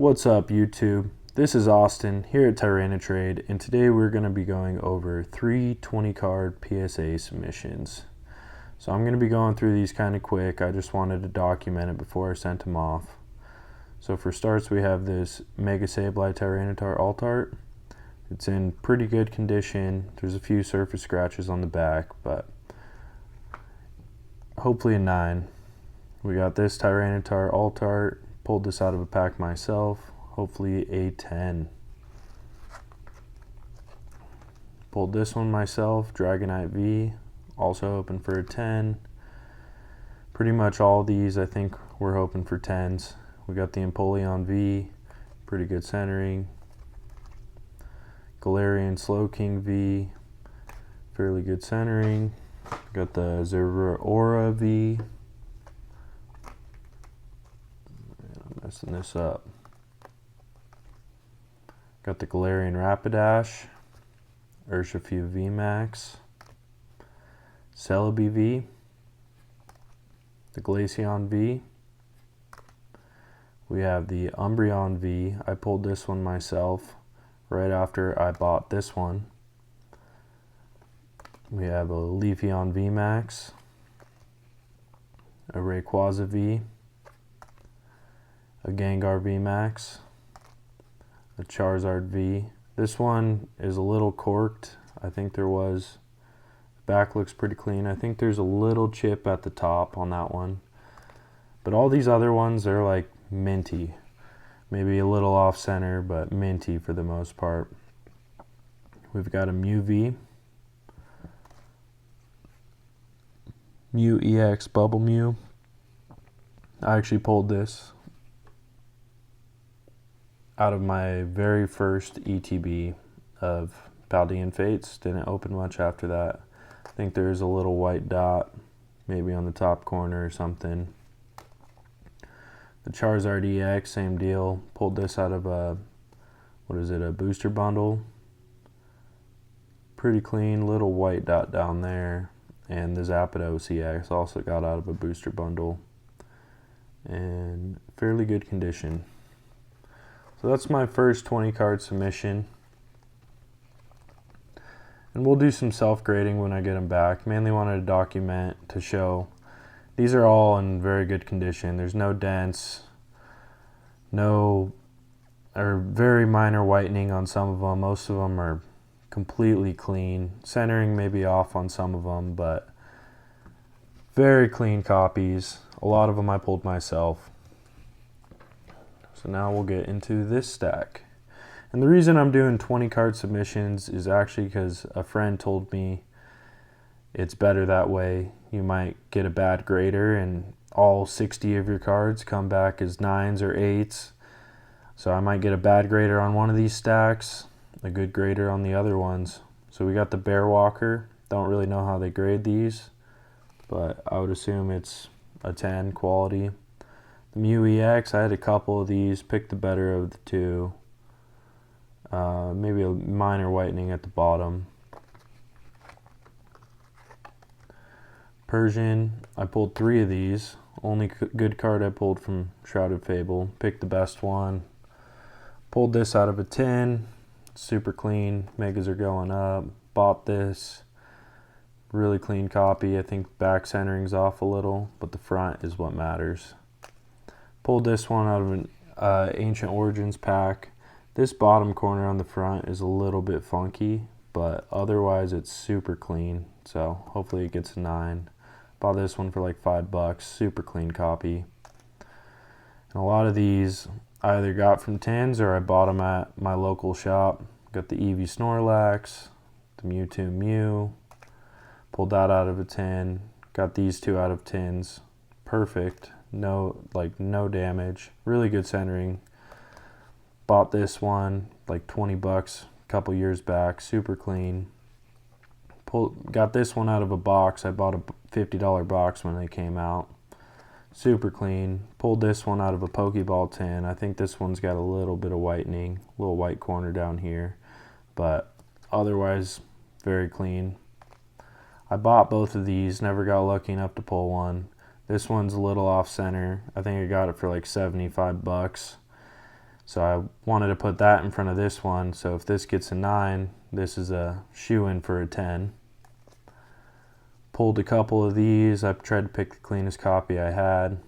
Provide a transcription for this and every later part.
What's up, YouTube? This is Austin here at Trade, and today we're going to be going over 3 20-card PSA submissions. So I'm going to be going through these kind of quick. I just wanted to document it before I sent them off. So for starts, we have this Mega Sableye Tyranitar Alt-Art. It's in pretty good condition. There's a few surface scratches on the back, but hopefully a 9. We got this Tyranitar Alt-Art. Pulled this out of a pack myself, hopefully a 10. Pulled this one myself, Dragonite V, also hoping for a 10. Pretty much all these I think we're hoping for 10s. We got the Empoleon V, pretty good centering. Galarian Slowking V, fairly good centering. Got the Zeraora V. Messing this up. Got the Galarian Rapidash, Urshifu VMAX, Celebi V, the Glaceon V. We have the Umbreon V. I pulled this one myself right after I bought this one. We have a Leafeon VMAX, a Rayquaza V, a Gengar VMAX, a Charizard V. This one is a little corked. I think there was, the back looks pretty clean. I think there's a little chip at the top on that one. But all these other ones are like minty. Maybe a little off center, but minty for the most part. We've got a Mew V, Mew EX Bubble Mew. I actually pulled this out of my very first ETB of Paldean Fates. Didn't open much after that. I think there's a little white dot maybe on the top corner or something. The Charizard EX, same deal. Pulled this out of a, a booster bundle. Pretty clean, little white dot down there. And the Zapdos EX also got out of a booster bundle. And fairly good condition. So that's my first 20-card submission. And we'll do some self-grading when I get them back. Mainly wanted to document to show these are all in very good condition. There's no dents, no or very minor whitening on some of them. Most of them are completely clean. Centering may be off on some of them, but very clean copies. A lot of them I pulled myself. So now we'll get into this stack. And the reason I'm doing 20-card submissions is actually because a friend told me it's better that way. You might get a bad grader and all 60 of your cards come back as 9s or 8s. So I might get a bad grader on one of these stacks, a good grader on the other ones. So we got the Bear Walker. Don't really know how they grade these, but I would assume it's a 10 quality. The Mew EX, I had a couple of these, picked the better of the two. Maybe a minor whitening at the bottom. Persian, I pulled 3 of these. Only good card I pulled from Shrouded Fable. Picked the best one. Pulled this out of a tin. Super clean. Megas are going up. Bought this. Really clean copy. I think back centering's off a little, but the front is what matters. Pulled this one out of an Ancient Origins pack. This bottom corner on the front is a little bit funky, but otherwise it's super clean. So hopefully it gets a 9. Bought this one for like $5. Super clean copy. And a lot of these I either got from tins or I bought them at my local shop. Got the Eevee Snorlax, the Mewtwo Mew. Pulled that out of a tin. Got these 2 out of tins. Perfect. No damage. Really good centering. Bought this one like $20 a couple years back. Super clean. Got this one out of a box. I bought a $50 box when they came out. Super clean. Pulled this one out of a Pokeball tin. I think this one's got a little bit of whitening, little white corner down here, but otherwise very clean. I bought both of these, never got lucky enough to pull one. This one's a little off center. I think I got it for like $75. So I wanted to put that in front of this one. So if this gets a 9, this is a shoe-in for a 10. Pulled a couple of these. I tried to pick the cleanest copy I had.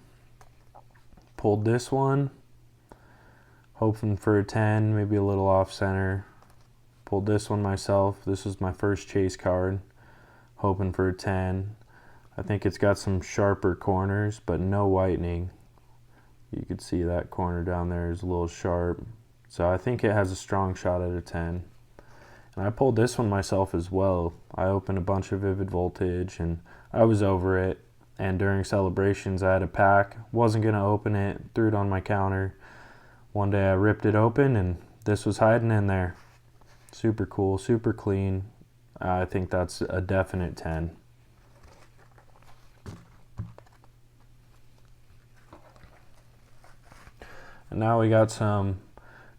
Pulled this one, hoping for a 10, maybe a little off center. Pulled this one myself. This was my first chase card, hoping for a 10. I think it's got some sharper corners, but no whitening. You could see that corner down there is a little sharp. So I think it has a strong shot at a 10. And I pulled this one myself as well. I opened a bunch of Vivid Voltage and I was over it. And during celebrations I had a pack. Wasn't going to open it. Threw it on my counter. One day I ripped it open and this was hiding in there. Super cool, super clean. I think that's a definite 10. And now we got some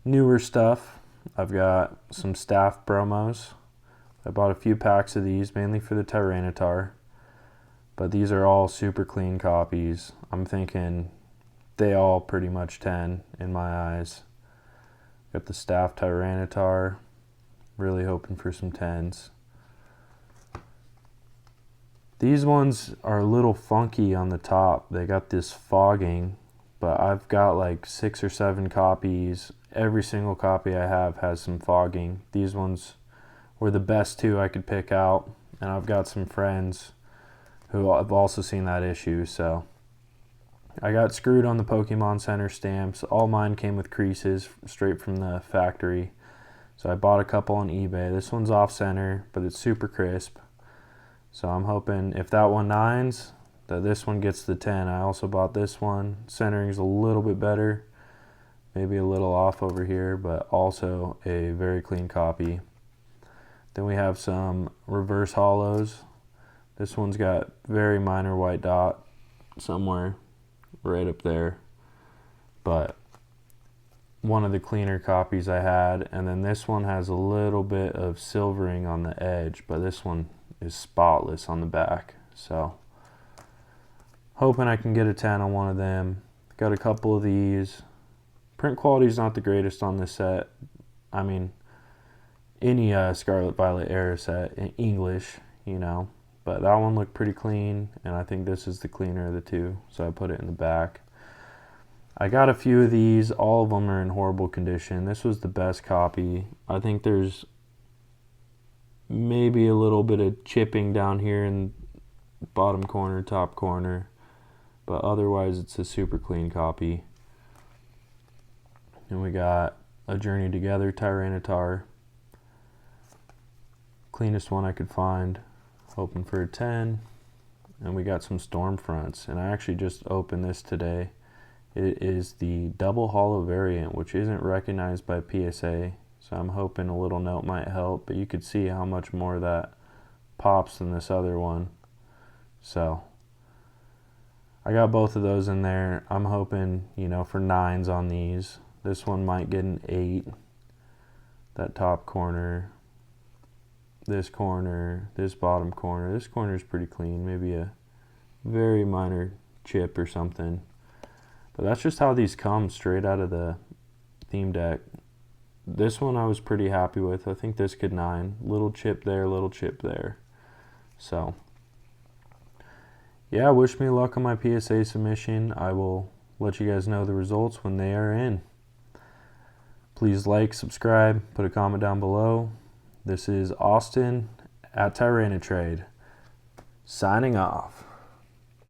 newer stuff. I've got some staff promos. I bought a few packs of these, mainly for the Tyranitar. But these are all super clean copies. I'm thinking they all pretty much 10 in my eyes. Got the staff Tyranitar. Really hoping for some 10s. These ones are a little funky on the top. They got this fogging. But I've got like 6 or 7 copies. Every single copy I have has some fogging. These ones were the best 2 I could pick out. And I've got some friends who have also seen that issue. So I got screwed on the Pokemon Center stamps. All mine came with creases straight from the factory. So I bought a couple on eBay. This one's off center, but it's super crisp. So I'm hoping if that one 9s, that this one gets the 10. I also bought this one. Centering's a little bit better. Maybe a little off over here, but also a very clean copy. Then we have some reverse hollows. This one's got very minor white dot somewhere right up there. But one of the cleaner copies I had. And then this one has a little bit of silvering on the edge, but this one is spotless on the back. So hoping I can get a 10 on one of them. Got a couple of these. Print quality is not the greatest on this set. I mean, any Scarlet Violet era set in English, you know. But that one looked pretty clean, and I think this is the cleaner of the 2, so I put it in the back. I got a few of these. All of them are in horrible condition. This was the best copy. I think there's maybe a little bit of chipping down here in bottom corner, top corner. But otherwise, it's a super clean copy. And we got a Journey Together Tyranitar. Cleanest one I could find. Hoping for a 10. And we got some Storm Fronts. And I actually just opened this today. It is the double hollow variant, which isn't recognized by PSA. So I'm hoping a little note might help. But you could see how much more that pops than this other one. So I got both of those in there. I'm hoping, you know, for 9s on these. This one might get an 8. That top corner. This corner. This bottom corner. This corner is pretty clean. Maybe a very minor chip or something. But that's just how these come straight out of the theme deck. This one I was pretty happy with. I think this could 9. Little chip there, little chip there. So yeah, wish me luck on my PSA submission. I will let you guys know the results when they are in. Please like, subscribe, put a comment down below. This is Austin at Tyranitrade, signing off.